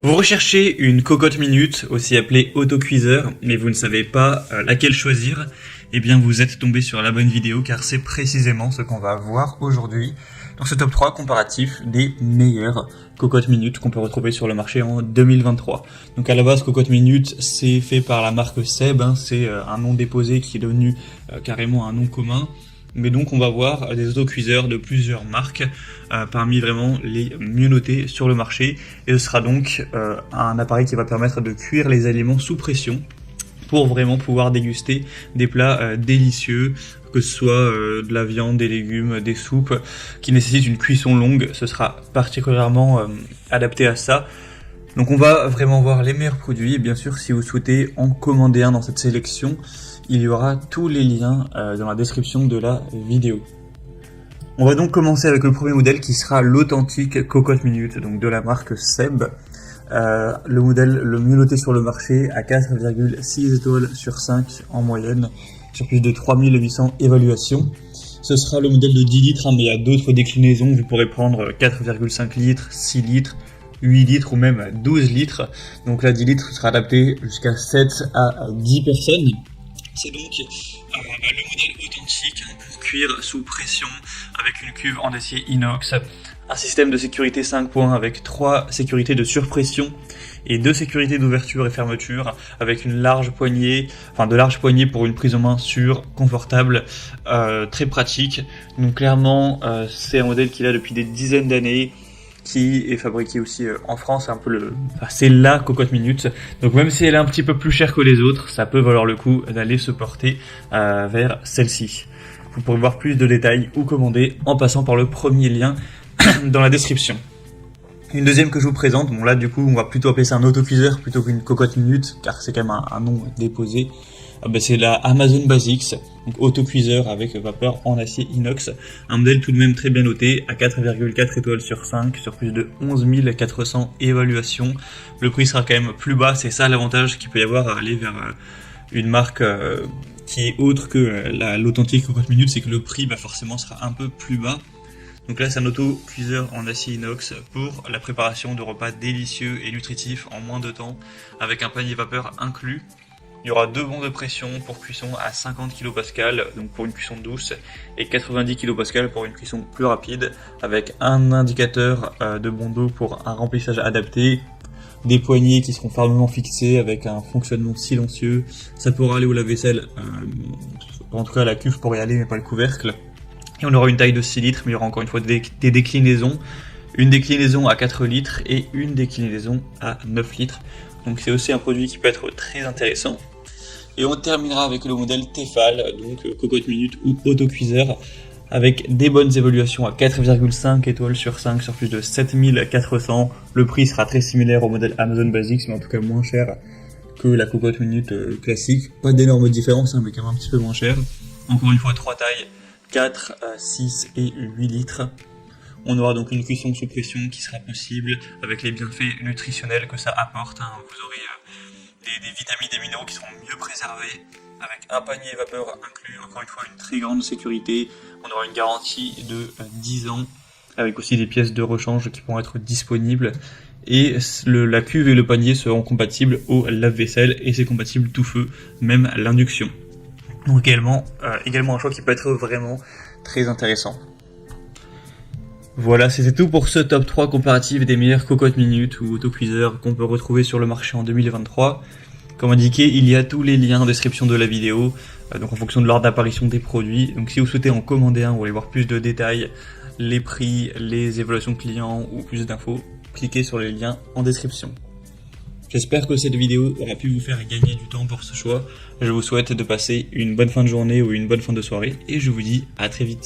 Vous recherchez une cocotte minute, aussi appelée autocuiseur, mais vous ne savez pas laquelle choisir, eh bien vous êtes tombé sur la bonne vidéo car c'est précisément ce qu'on va voir aujourd'hui dans ce top 3 comparatif des meilleures cocottes minutes qu'on peut retrouver sur le marché en 2023. Donc à la base, cocotte minute, c'est fait par la marque Seb, c'est un nom déposé qui est devenu carrément un nom commun. Mais donc on va voir des autocuiseurs de plusieurs marques, parmi vraiment les mieux notés sur le marché. Et ce sera donc un appareil qui va permettre de cuire les aliments sous pression pour vraiment pouvoir déguster des plats délicieux, que ce soit de la viande, des légumes, des soupes, qui nécessitent une cuisson longue. Ce sera particulièrement adapté à ça. Donc on va vraiment voir les meilleurs produits, et bien sûr si vous souhaitez en commander un dans cette sélection, il y aura tous les liens dans la description de la vidéo. On va donc commencer avec le premier modèle qui sera l'authentique cocotte minute, donc de la marque Seb. Le modèle le mieux noté sur le marché à 4,6 étoiles sur 5 en moyenne, sur plus de 3800 évaluations. Ce sera le modèle de 10 litres, mais il y a d'autres déclinaisons, vous pourrez prendre 4,5 litres, 6 litres, 8 litres ou même 12 litres. Donc là 10 litres sera adapté jusqu'à 7 à 10 personnes. C'est donc le modèle authentique pour cuire sous pression avec une cuve en acier inox, un système de sécurité 5 points avec 3 sécurités de surpression et 2 sécurités d'ouverture et fermeture avec une large poignée, de larges poignées pour une prise en main sûre, confortable, très pratique. Donc clairement c'est un modèle qu'il a depuis des dizaines d'années, qui est fabriqué aussi en France, c'est la cocotte minute. Donc même si elle est un petit peu plus chère que les autres, ça peut valoir le coup d'aller se porter vers celle-ci. Vous pourrez voir plus de détails ou commander en passant par le premier lien dans la description. Une deuxième que je vous présente, bon là du coup on va plutôt appeler ça un autocuiseur plutôt qu'une cocotte minute, car c'est quand même un nom déposé. C'est la Amazon Basics, donc autocuiseur avec vapeur en acier inox, un modèle tout de même très bien noté à 4,4 étoiles sur 5 sur plus de 11 400 évaluations. Le prix sera quand même plus bas, c'est ça l'avantage qu'il peut y avoir à aller vers une marque qui est autre que l'authentique cocotte minute, c'est que le prix forcément sera un peu plus bas. Donc là c'est un autocuiseur en acier inox pour la préparation de repas délicieux et nutritifs en moins de temps, avec un panier vapeur inclus. Il y aura 2 bons de pression pour cuisson à 50 kPa, donc pour une cuisson douce, et 90 kPa pour une cuisson plus rapide, avec un indicateur de bond d'eau pour un remplissage adapté, des poignées qui seront fermement fixées avec un fonctionnement silencieux. Ça pourra aller au lave-vaisselle, en tout cas la cuve pourrait y aller mais pas le couvercle. Et on aura une taille de 6 litres, mais il y aura encore une fois des déclinaisons. Une déclinaison à 4 litres et une déclinaison à 9 litres. Donc c'est aussi un produit qui peut être très intéressant. Et on terminera avec le modèle Tefal, donc cocotte minute ou autocuiseur, avec des bonnes évaluations à 4,5 étoiles sur 5 sur plus de 7400. Le prix sera très similaire au modèle Amazon Basics, mais en tout cas moins cher que la cocotte minute classique. Pas d'énormes différences, mais quand même un petit peu moins cher. Encore une fois 3 tailles, 4, 6 et 8 litres. On aura donc une cuisson sous pression qui sera possible avec les bienfaits nutritionnels que ça apporte. Vous aurez des vitamines et des minéraux qui seront mieux préservés avec un panier vapeur inclus. Encore une fois, une très grande sécurité. On aura une garantie de 10 ans avec aussi des pièces de rechange qui pourront être disponibles. Et la cuve et le panier seront compatibles au lave-vaisselle et c'est compatible tout feu, même l'induction. Donc également un choix qui peut être vraiment très intéressant. Voilà, c'était tout pour ce top 3 comparatif des meilleures cocottes minutes ou autocuiseurs qu'on peut retrouver sur le marché en 2023. Comme indiqué, il y a tous les liens en description de la vidéo, donc en fonction de l'ordre d'apparition des produits. Donc si vous souhaitez en commander un ou aller voir plus de détails, les prix, les évaluations clients ou plus d'infos, cliquez sur les liens en description. J'espère que cette vidéo aura pu vous faire gagner du temps pour ce choix. Je vous souhaite de passer une bonne fin de journée ou une bonne fin de soirée et je vous dis à très vite.